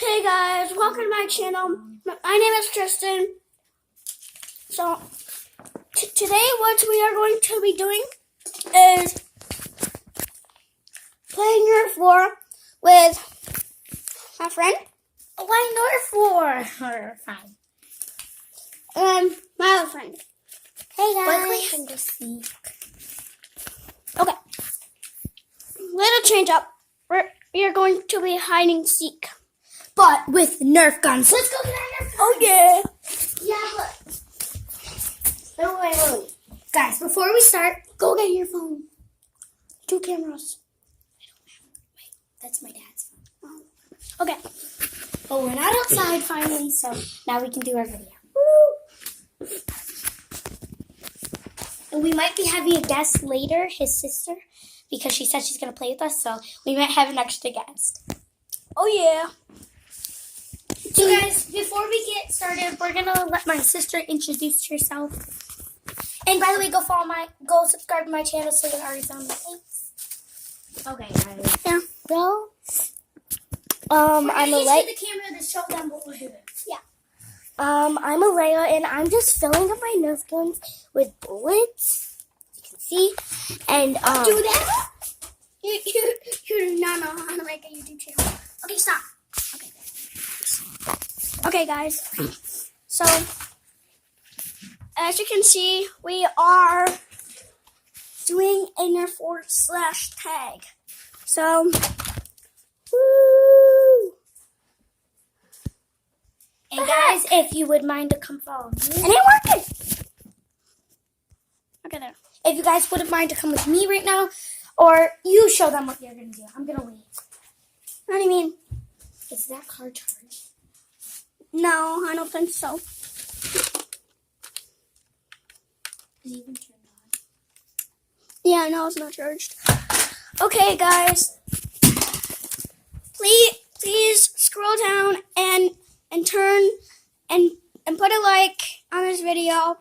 Hey guys, welcome to my channel. My name is Tristan. So, today what we are going to be doing is playing Nerf War with my friend. Why Nerf War? Fine. And my other friend. Hey guys. What we can see? Okay. Little change up. We are going to be hide and seek. But with Nerf guns. Let's go get our Nerf guns. Oh yeah. Yeah, but wait. Guys, before we start, Go get your phone. 2 cameras. wait, that's my dad's phone. Okay. But we're not outside finally, so now we can do our video. Woo. And we might be having a guest later, his sister, because she said she's going to play with us, so we might have an extra guest. Oh yeah. So guys, before we get started, we're going to let my sister introduce herself. And by the way, go subscribe to my channel so you already found me. Thanks. Okay, guys. Yeah. Well, I'm Alea. The camera to show them what we're doing. Yeah. I'm Alea, and I'm just filling up my Nerf guns with bullets. You can see, and Do that? You do not know how to make a YouTube channel. Okay, stop. Okay. Okay, guys. So, as you can see, we are doing a Nerf War / tag. So, woo! And guys, if you would mind to come follow me. It ain't working. Okay, there. If you guys wouldn't mind to come with me right now, or you show them what you're going to do. I'm going to wait. What do you mean? Is that car charged? No, I don't think so. Is it even turned on? Yeah, no, it's not charged. Okay, guys. Please scroll down and turn and put a like on this video.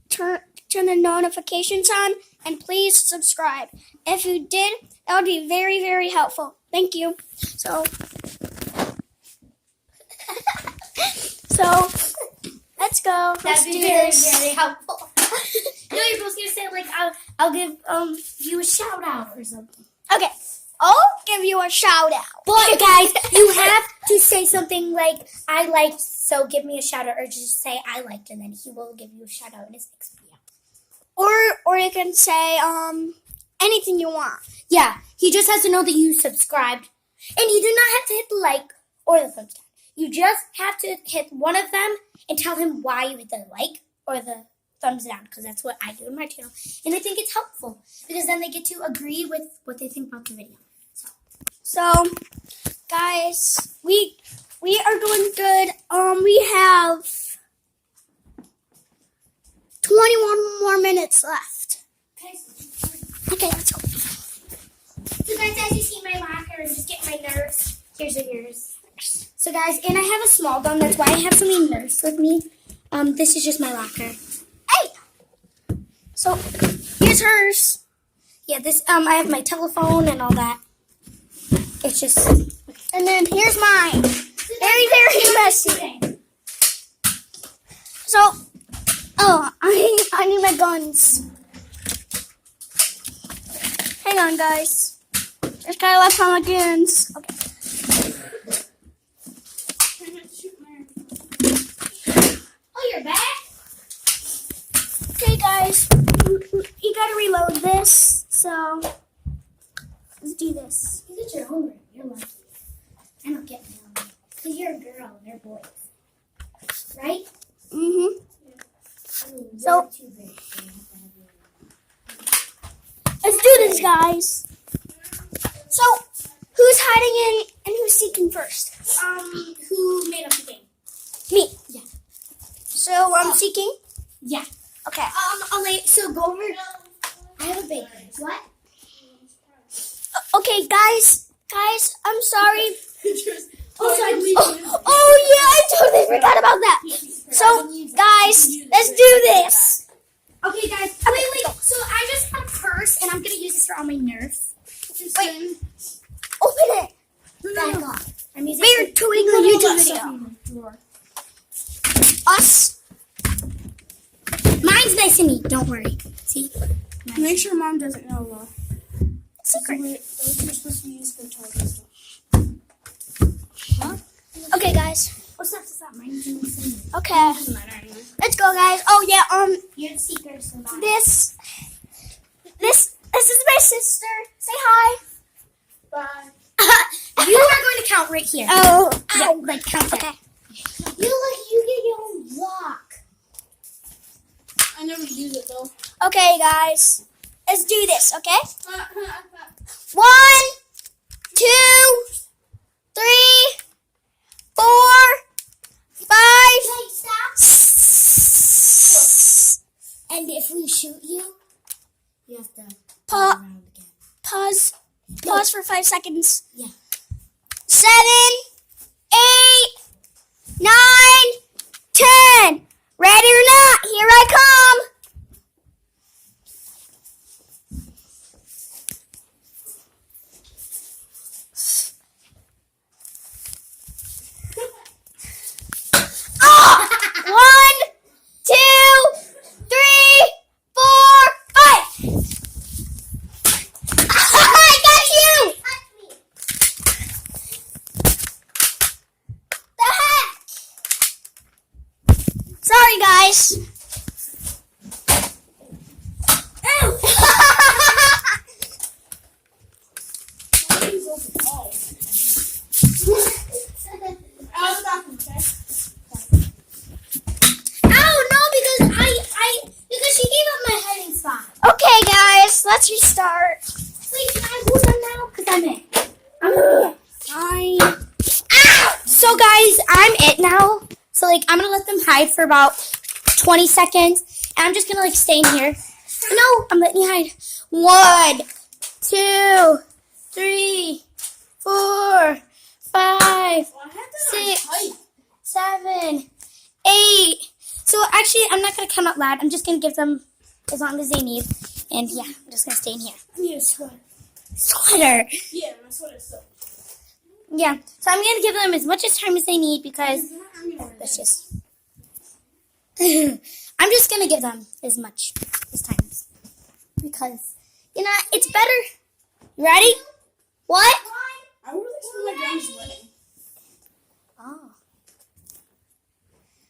Turn the notifications on and please subscribe. If you did, that would be very, very helpful. Thank you. So let's go. Let's That'd be do very, this. very helpful. No, you're supposed to say, like, I'll give you a shout out or something. Okay, I'll give you a shout out. But guys, you have to say something like, I liked, so give me a shout out, or just say I liked, and then he will give you a shout out in his next video. Or you can say anything you want. Yeah, he just has to know that you subscribed. And you do not have to hit the like or the thumbs down. You just have to hit one of them and tell him why you hit the like or the thumbs down, because that's what I do in my channel. And I think it's helpful, because then they get to agree with what they think about the video. So guys, we are doing good. We have 21 more minutes left. Okay, let's go. So guys, as you see my locker, I'm just getting my Nerfs. Here's yours. So guys, and I have a small gun. That's why I have so many Nerfs with me. This is just my locker. Hey! So, here's hers. Yeah, this, I have my telephone and all that. It's just... And then here's mine. Very, very messy. So, I need my guns. Hang on, guys. Just gotta left on my guns. Okay. Oh, you're back? Okay, guys. You gotta reload this. So, let's do this. You get your own room. You're lucky. I don't get my own room. Because you're a girl and they're boys. Right? Mm-hmm. I mean, So- you're too big. So you have to have your own. Let's do this, guys. So, who's hiding in and who's seeking first? Who made up the game? Me. Yeah. So, I'm seeking? Yeah. Okay. So go over. I have a baker. What? Okay, guys, I'm sorry. Oh, Oh, yeah, I totally forgot about that. So, guys, let's do this. Okay, guys. Wait. So I just got a purse, and I'm gonna use this for all my Nerfs. Wait, open it. Back off. I'm using We're too YouTube video. Us. Mine's nice and neat. Don't worry. See? Make sure Mom doesn't know though. Secret. Those are supposed to be used for target stuff. Huh? Okay, guys. What's that? Mine's nice and neat. Okay. Let's go, guys. Oh yeah. You're the secret. So bye. This is my sister. Say hi. Bye. You are going to count right here. Oh. Yeah, like count that. Okay. You get your own block. I never use it though. Okay, guys. Let's do this. Okay. 1, 2, 3, 4, 5. And if we shoot you, you have to Pa- go around again. Pause for 5 seconds. Yeah. 7, 8, 9, 10. Ready or not, here I come. Oh! 1, 2, 3, 4, 5. I got you. The heck? Sorry, guys. Ow. I was talking, okay? Oh no, because she gave up my hiding spot. Okay, guys, let's restart. Wait, can I hold them now? Because I'm it. I'm it. Fine. Ow! So guys, I'm it now. So like I'm gonna let them hide for about 20 seconds. And I'm just gonna like stay in here. No, I'm letting you hide. 1, 2, 3, 4, 5, 6, 7, 8. So actually I'm not gonna come out loud. I'm just gonna give them as long as they need. And yeah, I'm just gonna stay in here. I need a sweater. Sweater. Yeah, that's what it said. Yeah. So I'm gonna give them as much as time as they need because that's just I'm just gonna give them as much as time because you know it's better. You ready? What? I really feel like I was winning. Oh.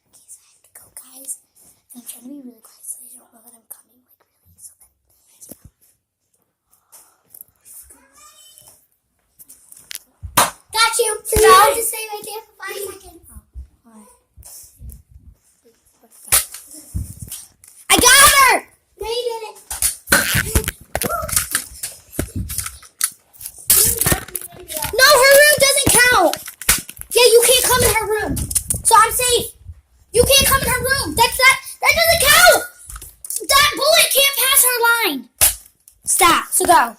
Okay, so I have to go, guys. And I'm trying to be really quiet so they don't know that I'm coming, like really, so that got you. So you have to stay right there for 5 seconds. Oh, 1, 2, 3, 4, 5. I got her! No, you didn't. No, her room doesn't count. Yeah, you can't come in her room. So I'm safe. You can't come in her room. That doesn't count. That bullet can't pass her line. Stop. So go.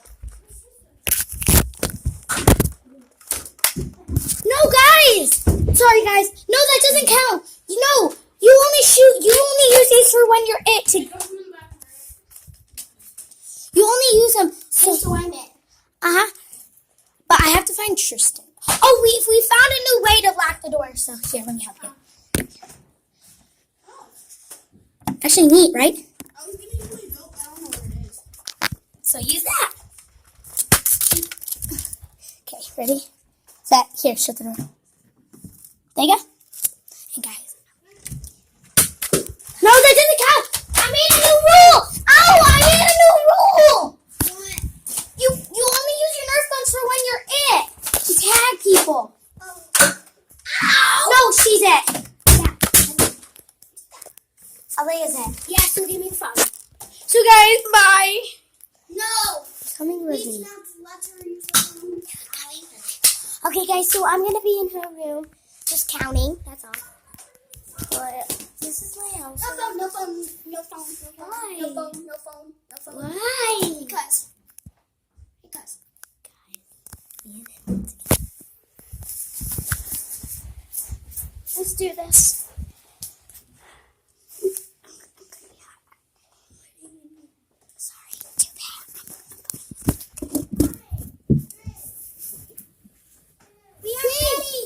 No, guys. Sorry, guys. No, that doesn't count. You only use these for when you're it. You only use them. So I'm it. Uh-huh. But I have to find Tristan. Oh, we found a new way to lock the door. So here, let me help you. Actually neat, right? I was gonna usually go, I don't know where it is. So use that. Okay, ready? Set. Here, shut the door. There you go. And guys. No, that doesn't count. I made a new rule. Oh, I made a new rule. What? You only use your Nerf guns for when you're it. To tag people. Oh. Ow. No, she's it. Alea's it. Yeah, so give me the phone. So, guys, bye. No. Coming with me. Okay, guys, so I'm gonna be in her room, just counting. That's all. But this is my house. No phone. Why? No phone. Why? Because. Guys, Let's do this. sorry, too bad. We are ready.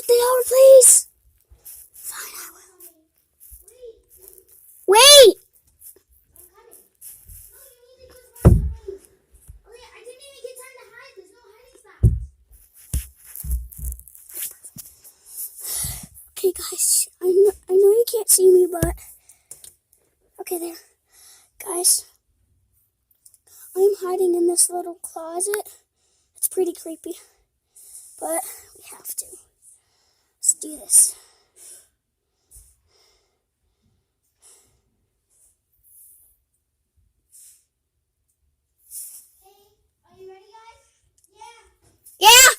take the hour, please. Fine, I will. Wait. Okay, guys, I know you can't see me, but okay, there, guys. I'm hiding in this little closet. It's pretty creepy, but we have to. Let's do this. Are you ready, guys? Yeah. Yeah.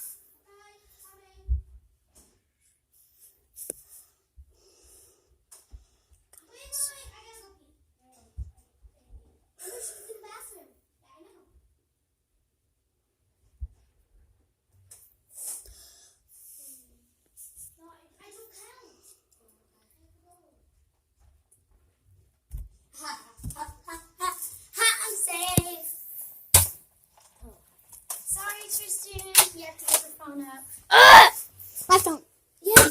I'm safe. Sorry, Tristan. You have to get the phone up. My phone. Yeah,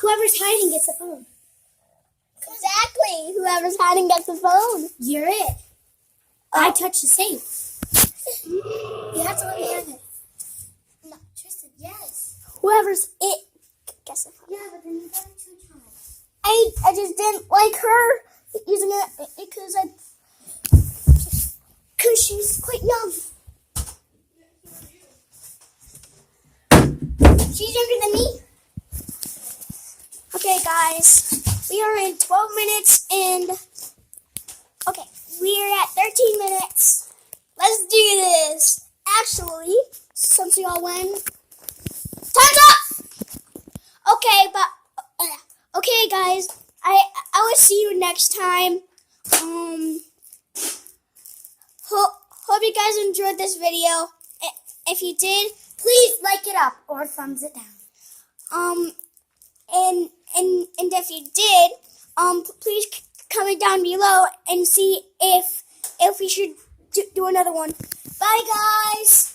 whoever's hiding gets the phone. Exactly. Whoever's hiding gets the phone. You're it. I touched the safe. You have to let me have it. No, Tristan, yes. Whoever's it gets the phone. Yeah, but then you got it 2 times. I just didn't like her using it because she's quite young. She's younger than me. Okay, guys, we are in 12 minutes and okay, we are at 13 minutes. Let's do this. Actually, since we all win, time's up. Okay, but okay, guys, I will see you next time. Hope you guys enjoyed this video. If you did, Please like it up or thumbs it down. and if you did, please comment down below and see if we should do another one. Bye, guys.